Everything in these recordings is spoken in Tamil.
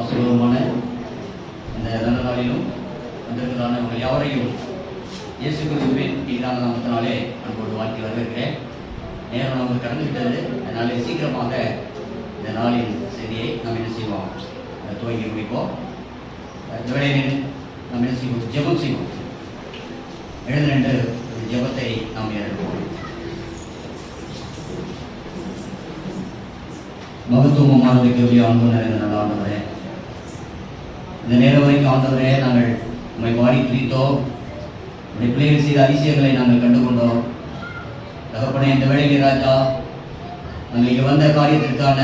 ஆசீர்வாதமான இந்த நல்ல நாளிலும் வந்திருக்கிறதான உங்கள் யாவரையும் இயேசு கிறிஸ்துவின் மீதான நாமத்தினாலே அன்போடு வாழ்க்கை வரவேற்கிறேன். நேரம் நமக்கு கடந்துவிட்டது. அதனாலே சீக்கிரமாக இந்த நாளின் செய்தியை நாம் என்ன செய்வோம், துவங்கி முடிப்போம். இந்த வேளையில் நாம் என்ன செய்வோம், ஜெபம் செய்வோம். எழுந்து ஜெபத்தை நாம் ஏற்போம். மகத்துவமானதுக்கு ஆண்டவர் நிறைந்த நல்ல ஆண்டவரே, இந்த நேரம் வரைக்கும் ஆண்டவரே நாங்கள் உண்மை வாடி துதித்தோம். உடைய பிள்ளைகள் செய்த அதிசயங்களை நாங்கள் கண்டுகொண்டோம். தகப்பனே, இந்த வேளையிலே ராஜா நாங்கள் இங்கே வந்த காரியத்திற்கான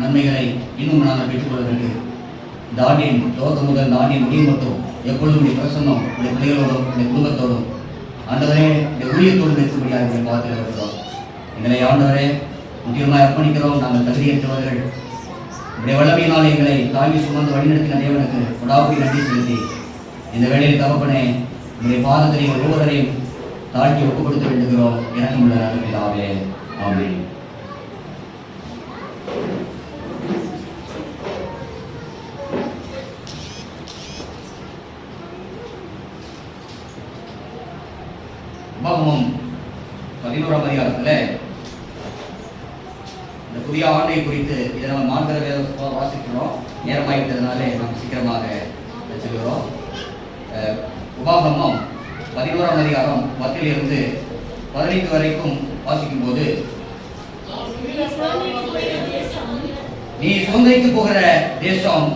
நன்மைகளை இன்னும் நாங்கள் பெற்றுக்கொள்வதற்கு இந்த ஆண்டின் துவக்கம் முதல் இந்த ஆண்டின் முடிவு மட்டும் எப்பொழுதும் உடைய பிரசன்னம் உடைய பிள்ளைகளோடும் உடைய குடும்பத்தோடும் ஆண்டவரே இந்த ஊழியத்தோடு நிற்கும்படியாக எங்களை பார்த்து வருகிறோம். எங்களை ஆண்டவரே முக்கியமாக அர்ப்பணிக்கிறோம். நாங்கள் தகுதியற்றவர்கள். உடைய வல்லமையினால் எங்களை தாங்கி சுமந்து வழிநடத்தின தேவனுக்கு கொடாபடி நன்றி செலுத்தி இந்த வேளையில் தகப்பனே உங்களுடைய பாதத்தை ஒவ்வொருவரையும் தாழ்த்தி ஒப்புக் கொடுத்து வேண்டுகிறோம். இறக்கமுள்ள நல்ல பிதாவே, ஆமென். உபாகமம் 11ஆம் அதிகாரத்தில் இந்த புதிய ஆண்டை குறித்து இதை நம்ம மார்கர வேத வாசிக்கிறோம். நேரமாகிட்டதுனாலே நாம் சீக்கிரமாக செல்கிறோம். உபாகமம் 11ஆம் அதிகாரம் 10 15 வரைக்கும் வாசிக்கும் போது, நீ சுதந்திரித்து போகிற தேசம்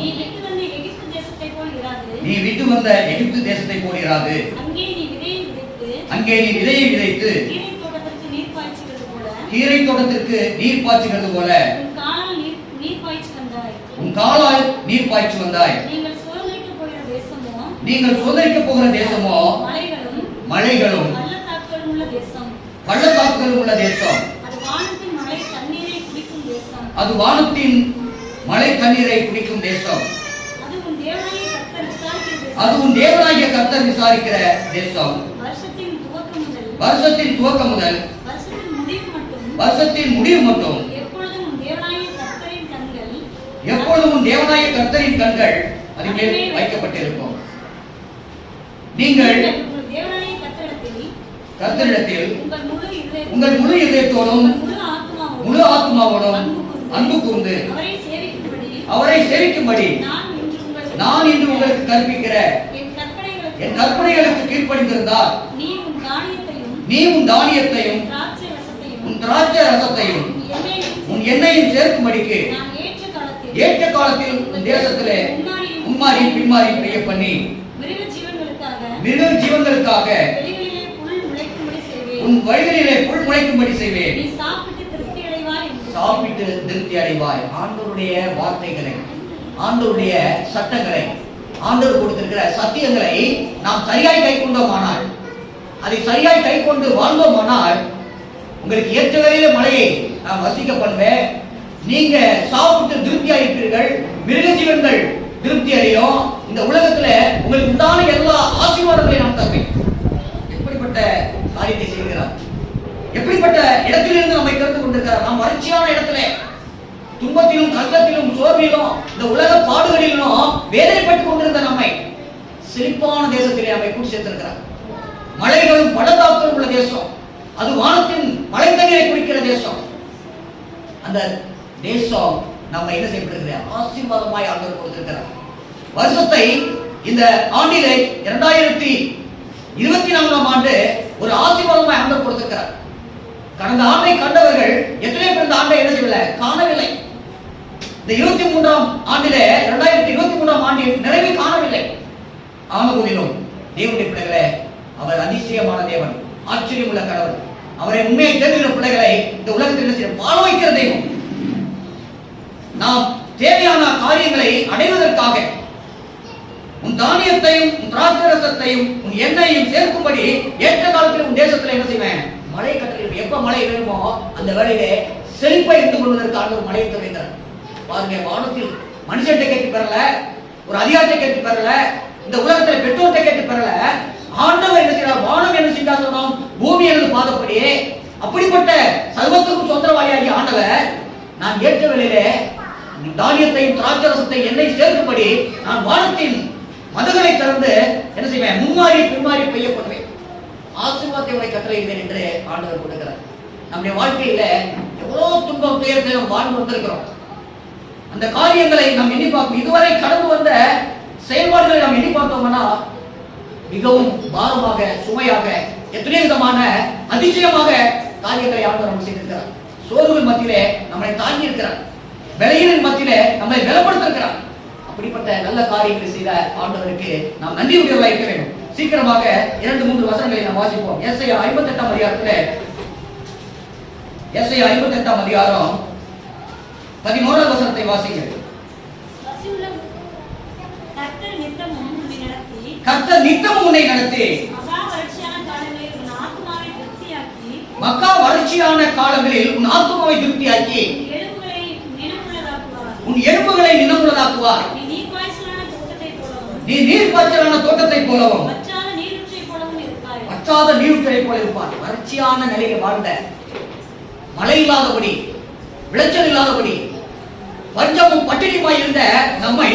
நீ விட்டு வந்த எகிப்து தேசத்தை போல் இராது. அங்கே நீ விதையை விதைத்து கீரை தோட்டத்திற்கு நீர் பாய்ச்சுகிறது போல உன் காலால் நீர் பாய்ச்சி வந்தாய். நீங்கள் சுதந்திரிக்க போகிற தேசமோ மலைகளும் பள்ளத்தாக்குகளும் உள்ள தேசம். அது வானத்தின் மழை தண்ணீரை குடிக்கும் தேசம். அது உன் தேவனாகிய கர்த்தர் விசாரிக்கிற தேசம். வருஷத்தின் துவக்கம் முதல் வருஷத்தின் முடிவு மட்டும் எப்பொழுதும் உன் தேவனாகிய கர்த்தரின் கண்கள் அதன் மேல் வைக்கப்பட்டிருக்கும். நீங்கள் கர்த்தரிடத்தில் உங்கள் முழு இதயத்தோடும் முழு ஆத்மாவோடும் அன்பு கூர்ந்து அவரை சேவிக்கும்படி நான் இன்று உங்களுக்கு கற்பிக்கிற என் கற்பனைகளுக்கு கீழ்ப்படிந்திருந்தால் நீ உன் தானியத்தையும் உன் திராட்சை ரசத்தையும் உன் எண்ணெயும் சேர்க்கும்படிக்கு ஏற்ற காலத்தில் உன் தேசத்திலே முன்மாறியும் பின்மாறியும் பெய்ய பண்ணி மிருக ஜீவன்களுக்காக உன் வழிகளிலே புல் முளைக்கும்படி செய்வேன். சாப்பிட்டு திருப்தி அடைவாய். ஆண்டவருடைய வார்த்தைகளை, ஆண்டவருடைய சட்டங்களை, ஆண்டவர் கொடுத்திருக்கிற சத்தியங்களை நாம் சரியாய் கை கொண்டோமானால், அதை சரியாய் கை கொண்டு வாழ்ந்தோமானால் உங்களுக்கு ஏற்ற வரையில மழையை நான் வசிக்க பண்ணுவேன். நீங்க சாப்பிட்டு திருப்தி அடைப்பீர்கள். மிருக ஜீவன்கள் திருப்தி அடையும். இந்த உலகத்துல உங்களுக்கு உண்டான எல்லா ஆசீர்வாதங்களையும் நான் தருவேன். எப்படிப்பட்ட காரியத்தை செய்கிறார், எப்படிப்பட்ட இடத்திலிருந்து நம்மை கருத்து கொண்டிருக்கிறார். நாம் வறட்சியான இடத்துல, துன்பத்திலும் கஷ்டத்திலும் சோர்விலும் இந்த உலக பாடுகளிலும் வேதனைப்பட்டுக் கொண்டிருந்த நம்மை செழிப்பான தேசத்திலே நம்மை கூட்டி சேர்த்திருக்கிறார். மலைகளும் பள்ளத்தாக்குகளும் உள்ள தேசம். அது வானத்தின் மழை தண்ணீரை குடிக்கிற தேசம். அந்த தேசம் நம்ம என்ன செய்யப்படுகிறது, ஆசீர்வாதமாய் ஆண்டவர் கொடுத்திருக்கிறார். வருஷத்தை இந்த ஆண்டிலே 2024ஆம் ஆண்டு ஒரு ஆசீர்வாதமாய் ஆண்டவர் கொடுத்திருக்கிறார். கடந்த ஆண்டை கண்டவர்கள் எத்தனை பேர் இந்த ஆண்டை என்ன செய்யவில்லை, காணவில்லை. இந்த 23ஆம் ஆண்டிலே 2023ஆம் ஆண்டில் நிறைவே காணவில்லை. ஆனபோதிலும் தேவனுடைய பிள்ளைகளே, அவர் அதிசயமான தேவன், ஆச்சரியம் உள்ள கடவுள். அவரை உண்மையை தெரிகிற பிள்ளைகளை இந்த உலகத்தில் என்ன செய்ய வாழ வைக்கிற தெய்வம். நாம் தேவையான காரியங்களை அடைவதற்காக உன் தானியத்தையும் உன் திராட்சை ரசத்தையும் உன் எண்ணெயையும் சேர்க்கும்படி ஏற்ற காலத்தில் உன் தேசத்தில் என்ன செய்வேன், மழை கட்டளை. எப்ப மழை வேணுமோ அந்த வேளையிலே செழிப்பை இருந்து கொள்வதற்கான ஒரு மழையை தருகிறார். பாருங்க, வானத்தில் மனுஷத்தை கேட்டு பெறல, ஒரு அதிகாரத்தை கேட்டு பெறல, இந்த உலகத்தில் பெற்றோர்களை கேட்டு பெறல. ஆண்டவர் என்ன செய்யறார், வானம் என்ன சிங்காசனம், பூமி எனது பாதப்படியே. அப்படிப்பட்ட சர்வத்துக்கும் சொந்தவாளியாகிய ஆண்டவர் நான் ஏற்ற வேளையிலே தானியத்தையும் திராட்சரசத்தை எண்ணெய் சேர்க்கும்படி நான் வானத்தின் மதகளை திறந்து என்ன செய்வேன்? முன்மாறி பின்மாறி பெய்ய பண்ணுவேன். ஆசீர்வாதத்தை உங்களை கட்டளையிடுவேன் என்று ஆண்டவர் கொடுக்கிறார். நம்முடைய வாழ்க்கையில எவ்வளவு துன்பம் துயரத்தை நாம் வாழ்ந்து வந்திருக்கிறோம். அந்த காரியங்களை நாம் எண்ணி பார்ப்போம். இதுவரை கடந்து வந்த செயல்பாடுகளை நாம் எண்ணி பார்த்தோம்னா மிகவும் பாரமாக, சுமையாக, எத்தனை விதமான அதிசயமாக காரியங்களை ஆண்டவர் நமக்கு செய்திருக்கிறார். சோர்வுகள் மத்தியிலே நம்மளை தாங்கி இருக்கிறார். விலையின் மத்தியிலே நம்மளை பலப்படுத்திருக்கிறார். அப்படிப்பட்ட நல்ல காரியங்களை செய்த ஆண்டவருக்கு நாம் நன்றி உடையவர்களாக இருக்க வேண்டும். சீக்கிரமாக 2-3 வசனங்களை நாம் வாசிப்போம். ஏசாயா 58ஆம் அதிகாரத்திலே, ஏசாயா 58ஆம் அதிகாரம் 11ஆம் வசனத்தை வாசிங்கள். கர்த்தர் நித்தமும் உன்னை நடத்தி மக்கா வறட்சியான காலங்களில் உன் ஆத்துமாவை திருப்தியாக்கி உன் எலும்புகளை நினமுள்ளதாக்குவார். நீ நீர்ப்பாய்ச்சலான தோட்டத்தை போலவும் வற்றாத நீரூற்றை போல இருப்பார். வறட்சியான நிலையில் வாழ்ந்த, மழை இல்லாதபடி, விளைச்சல் இல்லாதபடி, பஞ்சமும் பட்டினியுமாய் இருந்த நம்மை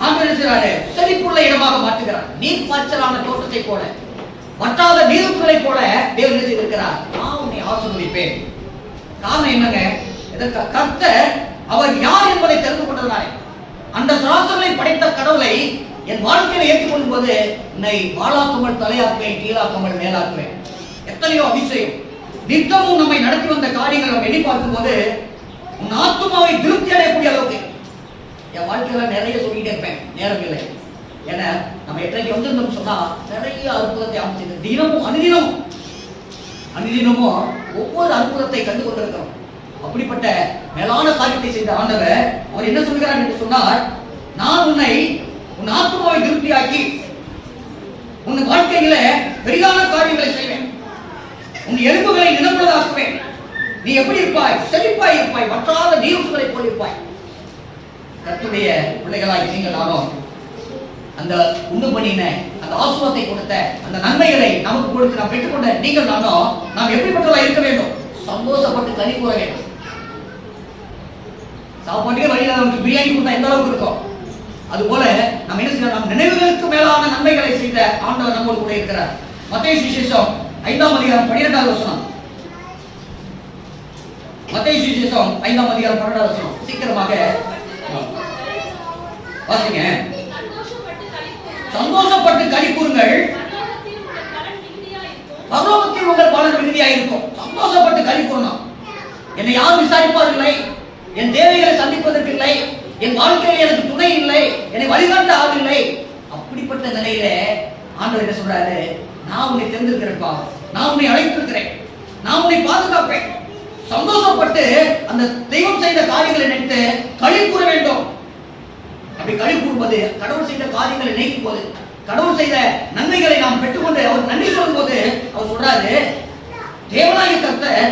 ஆண்டவர் செழிப்புள்ள இடமாக மாற்றுகிறார். நீர்ப்பாய்ச்சலான தோட்டத்தை போல, வற்றாத நீரூற்றுகளை போல தேவன் செய்திருக்கிறார். நான் உன்னை ஆசீர்வதிப்பேன். காரணம் என்னங்க? இதற்கு கர்த்தர் அவர் யார் என்பதை தெரிந்து கொண்டதனாலே, அந்த சராசரங்களை படைத்த கடவுளை என் வாழ்க்கையில ஏற்றுக்கொள்ளும் போது என்னை வாழாக்காமல் தலையாக்குவேன், கீழாக்காமல் மேலாக்குவேன். எத்தனையோ அதிசயம். நித்தமும் நம்மை நடத்தி வந்த காரியங்களை நம்ம எண்ணி பார்க்கும் போது உன் ஆத்துமாவை திருப்தி அடையக்கூடிய அளவுக்கு என் வாழ்க்கையில நிறைய சொல்லிட்டே இருப்பேன், நேரம் இல்லை. ஏன்னா நம்ம எத்தனைக்கு வந்து சொன்னா நிறைய அற்புதத்தை அமைச்சது. தினமும் அனுதினமும் ஒவ்வொரு அற்புதத்தை கண்டு கொண்டிருக்கிறோம். அப்படிப்பட்ட மேலான காரியத்தை செய்த ஆண்டவர் அவர் என்ன சொல்கிறார் என்று சொன்னார், நான் உன்னை உன் ஆத்துமாவை திருப்தியாக்கி உன் வாழ்க்கையில பெரிதான காரியங்களை செய்வேன். உன் எலும்புகளை நினமுள்ளதாக்குவேன். நீ எப்படி இருப்பாய்? செழிப்பாய் இருப்பாய். வற்றாத நீரூற்றுகளை போல் இருப்பாய். கர்த்தருடைய பிள்ளைகளாய் நீங்கள் நானும் அந்த உண்டு பண்ணின அந்த ஆசீர்வாதத்தை கொடுத்த அந்த நன்மைகளை நமக்கு கொடுத்து நாம் பெற்றுக்கொண்ட நீங்கள் நானும் நாம் எப்படிப்பட்டவர்களாக இருக்க வேண்டும்? சந்தோஷப்பட்டு கனி கூற வேண்டும். சாப்பாட்டுக்கே வழியில் நமக்கு பிரியாணி கொடுத்தா எந்த அளவுக்கு இருக்கும், அதுபோல நம்ம என்ன செய்யணும்? நம் நினைவுகளுக்கு மேலான நன்மைகளை செய்த ஆண்டவர் நம்மோடு கூட இருக்கிறார். மத்தேயு சுவிசேஷம் 5ஆம் அதிகாரம் 12ஆவது வசனம். மத்தேயு சுவிசேஷம் 5ஆம் அதிகாரம் 12ஆவது வசனம். சீக்கிரமாக வாசிங்க. சந்தோஷப்பட்டு களி கூறுங்கள், பரலோகத்தில் உங்கள் பலன் மிகுதியாக இருக்கும். சந்தோஷப்பட்டு களி கூறணும். என்னை யாரும் விசாரிப்பார்கள், என் தேவைகளை சந்திப்பதற்கு இல்லை, என் வாழ்க்கையில் எனக்கு துணை இல்லை, என்னை வழிகாட்ட ஆள் இல்லை. அப்படிப்பட்ட நிலையில ஆண்டவர் என்ன சொல்றாரு? நான் உன்னை தெரிந்திருக்கிறேன்ப்பா, நான் உன்னை அழைத்திருக்கிறேன், நான் உன்னை பாதுகாப்பேன். சந்தோஷப்பட்டு அந்த தெய்வம் செய்த காரியங்களை நினைத்து களி கூற வேண்டும். அப்படி களி கூறும்போது, கடவுள் செய்த காரியங்களை நினைக்கும் போது, கடவுள் செய்த நன்மைகளை நாம் பெற்றுக்கொண்டு அவர் நன்றி சொல்லும் போது அவர் சொல்றாரு, தேவனாகிய கர்த்தர்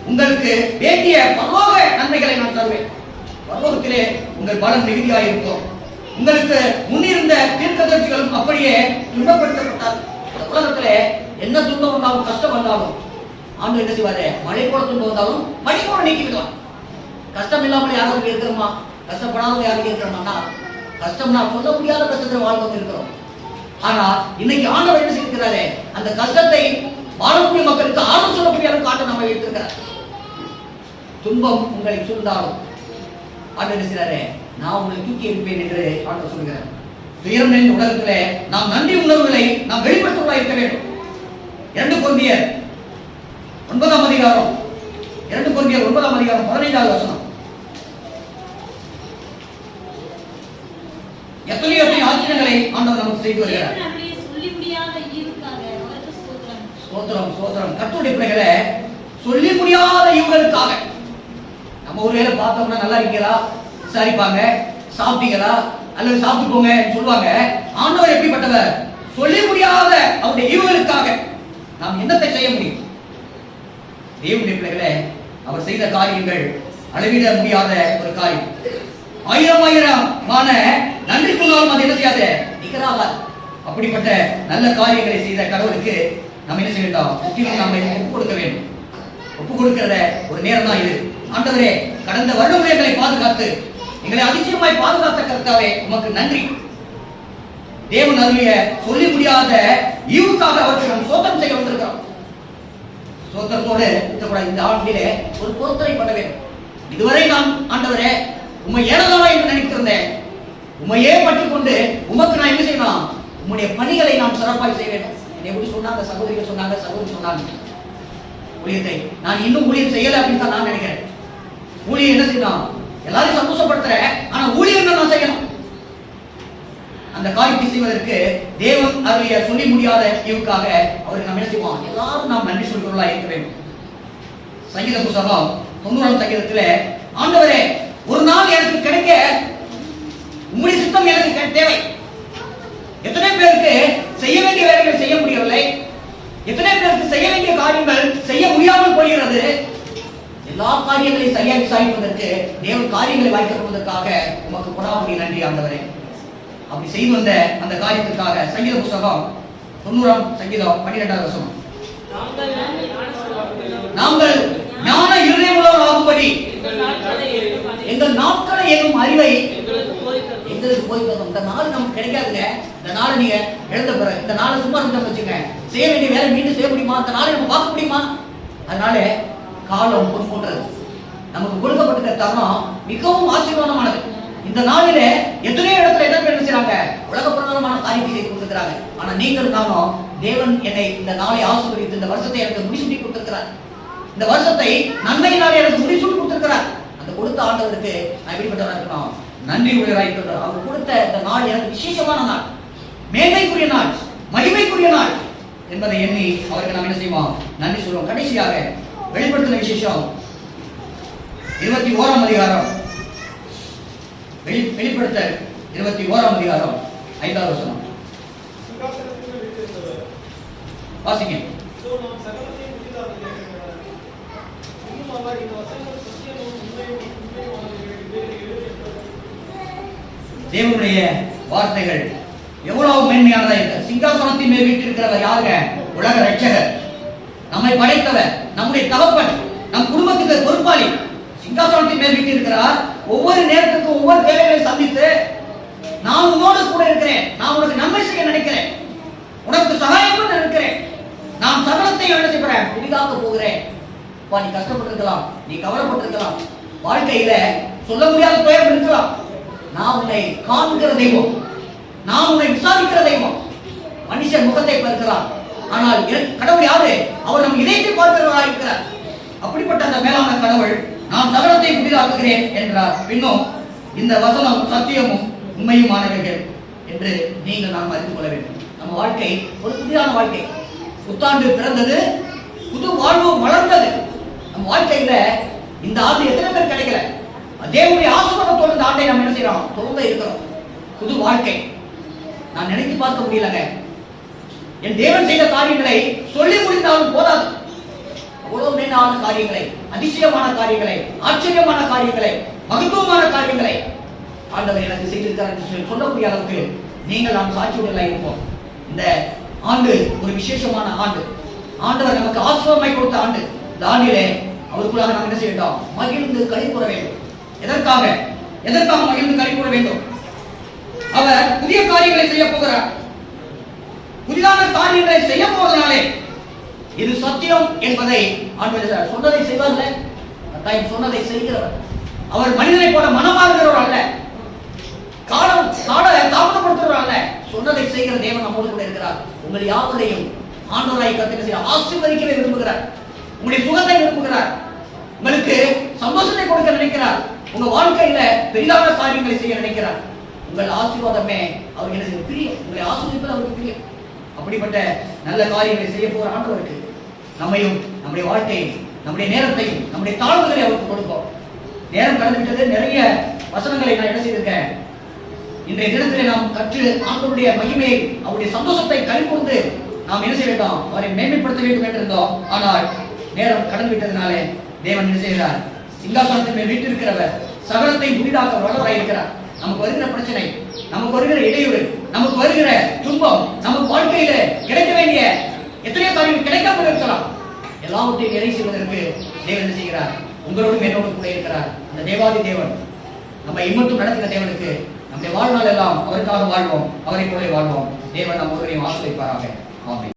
உங்களுக்கு வேண்டிய பரலோக நன்மைகளை நான் தருவேன். பரலோகத்திலே உங்கள் பலன் மிகுதியாக இருக்கும். உங்களுக்கு முன்னிருந்த தீர்க்கதரிசிகளும் அப்படியே துன்பப்படுத்தப்பட்டார். உலகத்திலே என்ன துன்பம் வந்தாலும், கஷ்டம் வந்தாலும் ஆண்டு என்ன செய்வாரு? மழை போல துன்பம் வந்தாலும் மழை போல நீக்கிவிடுவான். கஷ்டம் இல்லாமல் யாரும் இருக்கிறோமா? கஷ்டப்படாதவங்க யாரும் இருக்கிறோம்னா, கஷ்டம்னா சொல்ல முடியாத கஷ்டத்தை வாழ்ந்து இருக்கிறோம். ஆனா இன்னைக்கு ஆண்டவர் என்ன செய்திருக்கிறாரு? அந்த கஷ்டத்தை வாழக்கூடிய மக்களுக்கு ஆண்டு சொல்லக்கூடிய அளவுக்கு ஆண்டு நம்ம வைத்திருக்கிறார். துன்பம் உங்களை சூழ்ந்தாலும் ஆண்டு என்ன செய்றாரு? நான் உங்களை தூக்கி இருப்பேன் என்று ஆண்டு சொல்கிறார். துயரம் நிறைந்த உலகத்திலே நாம் நன்றி உணர்வுகளை நாம் வெளிப்படுத்துவதாக இருக்க வேண்டும். 2 கொரிந்தியர் 9ஆம் அதிகாரம் 2 கொரிந்தியர் 9ஆம் அதிகாரம் 15ஆவது வசனம். எத்தனையோ ஆச்சரியங்களை ஆண்டவர் நமக்கு செய்து வருகிறார். ஸ்தோத்திரம், ஸ்தோத்திரம். கர்த்தருடைய பிள்ளைகளே, சொல்லி முடியாத ஈவுகளுக்காக நம்ம ஒரு வேளை பார்த்தோம்னா நல்லா இருக்கீங்களா விசாரிப்பாங்க, சாப்பிட்டீங்களா அல்லது சாப்பிட்டு போங்க சொல்லுவாங்க. ஆண்டவர் எப்படிப்பட்டவர்? சொல்லி முடியாத அவருடைய ஈவுகளுக்காக நாம் என்னத்தை செய்ய முடியும்? தேவனுடைய பிள்ளைகளே, அவர் செய்த காரியங்கள் அளவிட முடியாத ஒரு காரியம். ஆயிரமான நன்றி சொன்னாலும் அது என்ன செய்யாத நிகராகாது. அப்படிப்பட்ட நல்ல காரியங்களை செய்த கடவுளுக்கு நம்ம என்ன செய்ய வேண்டும்? முக்கியம் நாம ஒப்பு கொடுக்க வேண்டும். ஒப்பு கொடுக்கிற ஒரு நேரம் தான் இது. ஆண்டவரே, கடந்த வருடங்களை பாதுகாத்து எங்களை அதிசயமாய் பாதுகாத்த கர்த்தாவே உமக்கு நன்றி. தேவன் அருளிய சொல்லி முடியாத ஈவுக்காக அவருக்கு நாம் சோத்திரம் செய்ய வந்திருக்கிறோம். சோத்திரத்தோடு இந்த ஆண்டிலே ஒரு பொருத்தனை பண்ண வேண்டும். இதுவரை நான் ஆண்டவரே உம்மை ஏனதமா என்று நினைத்திருந்தேன். உம்மையே பற்றிக் கொண்டு உமக்கு நான் என்ன செய்யணும்? உம்முடைய பணிகளை நான் சிறப்பாய் செய்ய வேண்டும். எப்படி சொன்னாங்க சகோதரிகள் சொன்னாங்க, சகோதரி சொன்னாங்க, ஊழியத்தை நான் இன்னும் ஊழியம் செய்யல அப்படின்னு தான் நான் நினைக்கிறேன். ஊழியம் என்ன செய்யணும்? எல்லாரையும் சந்தோஷப்படுத்துறேன், ஆனா ஊழியம் நான் செய்யணும். அந்த காரியத்தை செய்வதற்கு தேவன் அருளிய சொல்லி முடியாத ஈவுக்காக அவருக்கு நாம் என்ன செய்வோம்? எல்லாரும் நாம் நன்றி சொல்கிறவர்களா இருக்க வேண்டும். சங்கீத புத்தகம் 90ஆம் சங்கீதத்திலே, ஆண்டவரே ஒரு நாள் எனக்கு கிடைக்க உம்முடைய சித்தம் எனக்கு தேவை. எத்தனை பேருக்கு செய்ய வேண்டிய வேலைகள் செய்ய முடியவில்லை, எத்தனை பேருக்கு செய்ய வேண்டிய காரியங்கள் செய்ய முடியாமல் போகிறது. எல்லா காரியங்களையும் சரியாக விசாரிப்பதற்கு தேவன் காரியங்களை வாய்க்கப்படுவதற்காக உமக்கு கொடாமுடி நன்றி ஆண்டவரே. அப்படி செய்து வந்த அந்த காரியத்திற்காக சங்கீத புத்தகம் 90ஆம் சங்கீதம் 12ஆவது வசனம், நாங்கள் ஞான இருதயமுள்ளவர்கள் ஆகும்படி எங்கள் நாட்களை என்னும் அறிவை எங்களுக்கு போய்க்கிறோம். இந்த நாள் நமக்கு கிடைக்காதுங்க. இந்த நாளை நீங்க எழுத போற இந்த நாளை சும்மா இருந்த வச்சுங்க, செய்ய வேண்டிய வேலை மீண்டும் செய்ய முடியுமா? இந்த நாளை நம்ம பார்க்க முடியுமா? அதனால காலம் பொறுப்புன்றது நமக்கு கொடுக்கப்பட்ட தருணம் மிகவும் ஆசீர்வாதமானது. இந்த நாளில எத்தனையோ இடத்துல என்ன பேர் செய்றாங்க? உலக பிரகாரமான காரியத்தை செய்து கொடுத்திருக்கிறாங்க. ஆனா நீங்கள் நானும் தேவன் என்னை இந்த நாளை ஆசீர்வதித்து இந்த வருஷத்தை எனக்கு முடிசூட்டி கொடுத்திருக்கிறார். இந்த வருஷத்தை நன்மையினாலே எனக்கு முடிசூட்டி கொடுத்திருக்கிறார். அந்த கொடுத்த ஆண்டவருக்கு நான் எப்படிப்பட்டவராக இருக்கணும்? நன்றி உள்ளவராக இருக்கணும். அவர் கொடுத்த இந்த நாள் எனக்கு விசேஷமான நாள், மேன்மைக்குரிய நாள், மகிமைக்குரிய நாள் என்பதை எண்ணி அவருக்கு நாம் என்ன செய்வோம்? நன்றி சொல்லுவோம். கடைசியாக வெளிப்படுத்தின விசேஷம் 21ஆம் அதிகாரம், வெளிப்படுத்த 21ஆம் அதிகாரம் 5வது வசனம் வாசிங்க. தேவனுடைய வார்த்தைகள் எவ்வளவு மேன்மையானதா இருக்கு. சிங்காசனத்தின் மேல் வீற்றிருக்கிறவர் யாருங்க? உலக ரட்சகர், நம்மை படைத்தவர், நம்முடைய தகப்பன், நம் குடும்பத்துக்கு பொறுப்பாளி. சிங்காசனத்தின் மேல் வீற்றிருக்கிறார். ஒவ்வொரு நேரத்துக்கும் ஒவ்வொரு தேவைகளை சந்தித்து நான் உன்னோடு கூட இருக்கிறேன், நான் உனக்கு நன்மை செய்ய நினைக்கிறேன், உனக்கு சகாயம் பண்ண இருக்கிறேன், நான் சகலத்தை என்ன செய்கிறேன்? புதிதாக போகிறேன். நீ கஷ்டப்பட்டிருக்கலாம், நீ கவலைப்பட்டிருக்கலாம், வாழ்க்கையில சொல்ல முடியாத துயரம் இருக்கலாம். நான் உன்னை காண்கிற தெய்வம், நான் உன்னை விசாரிக்கிற தெய்வம். மனுஷன் முகத்தை பார்க்கலாம், ஆனால் கடவுள் யாரு? அவர் நம் இதயத்தை பார்க்கிறவராக இருக்கிறார். அப்படிப்பட்ட அந்த மேலான கடவுள் நான் சகலத்தை புதிதாக்குகிறேன் என்றார். பின்னும் இந்த வசனம் சத்தியமும் உண்மையுமானவைகள் என்று நீங்கள் நாம் அறிந்து கொள்ள வேண்டும். நம்ம வாழ்க்கை ஒரு புதிதான வாழ்க்கை. புத்தாண்டு பிறந்தது, புது வாழ்வு வளர்ந்தது. நம்ம வாழ்க்கையில இந்த ஆண்டு எத்தனை பேர் கிடைக்கல? தேவனுடைய ஆசீர்வாதத்தோடு இந்த ஆண்டை நாம் என்ன செய்யறோம்? தொடர்ந்து இருக்கிறோம். புது வாழ்க்கை நான் நினைத்து பார்க்க முடியலங்க. என் தேவன் செய்த காரியங்களை சொல்லி முடிந்தாலும் போதாது. அவ்வளவு மேலான காரியங்களை, அதிசயமான காரியங்களை, ஆச்சரியமான காரியங்களை, மகத்துவமான காரியங்களை ஆண்டவர் எனக்கு செய்திருக்கிறார் என்று சொல்லக்கூடிய அளவுக்கு நீங்கள் நாம் சாட்சியுடன் இருப்போம். இந்த ஆண்டு ஒரு விசேஷமான ஆண்டு. ஆண்டவர் நமக்கு ஆசீர்வாதமாய் கொடுத்த ஆண்டு. இந்த ஆண்டிலே அவருக்குள்ளாக நாம் என்ன செய்ய வேண்டும்? மகிழ்ந்து களிகூற வேண்டும். எதற்காக மகிழ்ந்து களிகூற வேண்டும்? அவர் புதிய காரியங்களை செய்ய போகிறார். புதிதான காரியங்களை செய்ய போவதனாலே இது சத்தியம் என்பதை ஆண்டவர் சொன்னதை செய்வார்கள். கட்டாயம் சொன்னதை செய்கிறவர். அவர் மனிதனை போல மனமாறுகிறவர் அல்ல, தாமதப்படுத்துகிறவர் அல்ல. சொன்னதை செய்கிற தேவன் நம்மோடு கூட இருக்கிறார். உங்கள் யாவரையும் ஆண்டவராய் கர்த்தர் ஆசீர்வதிக்கவே விரும்புகிறார். உங்களுடைய சுகத்தை விரும்புகிறார். உங்களுக்கு சந்தோஷத்தை கொடுக்க நினைக்கிறார். உங்க வாழ்க்கையில பெரிதான காரியங்களை செய்ய நினைக்கிறார். உங்கள் ஆசீர்வாதமே அவருக்கு என்ன பிரியம். உங்களை ஆசீர்வதிப்பது அவருக்கு பிரியம். அப்படிப்பட்ட நல்ல காரியங்களை செய்ய போகிற ஆண்டவருக்கு நம்மையும், நம்முடைய வாழ்க்கையும், நம்முடைய நேரத்தையும், நம்முடைய தாழ்வுகளை அவருக்கு கொடுப்போம். நேரம் கடந்து விட்டது. நிறைய வசனங்களை நான் என்ன செய்திருக்கேன். இன்றைய தினத்திலே நாம் கற்று ஆண்டவருடைய மகிமையை, அவருடைய சந்தோஷத்தை கைகொண்டு நாம் என்ன செய்ய வேண்டும்? அவரை மேன்மைப்படுத்த வேண்டும் என்று இருந்தோம். ஆனால் நேரம் கடந்து விட்டதுனாலே தேவன் என்ன செய்கிறார்? சிங்காசனத்தின் மேல் வீற்றிருக்கிறவர் சகலத்தை புதிதாக வளராய் இருக்கிறார். நமக்கு வருகிற பிரச்சனை, நமக்கு வருகிற இடையூறு, நமக்கு வருகிற துன்பம், நமக்கு வாழ்க்கையில கிடைக்க வேண்டிய எத்தனையோ காரியம் கிடைக்காமல் இருக்கலாம். எல்லாவற்றையும் நிறை செய்வதற்கு தேவன் என்ன செய்கிறார்? உங்களோடும் என்னோடு கூட இருக்கிறார். அந்த தேவாதி தேவன் நம்ம இம்மட்டும் நடத்தின தேவனுக்கு நம்முடைய வாழ்நாள் எல்லாம் அவருக்காக வாழ்வோம், அவரை போல வாழ்வோம். தேவன் நம் ஒருவரையும் ஆசீர்வதிப்பாராக. ஆமென்.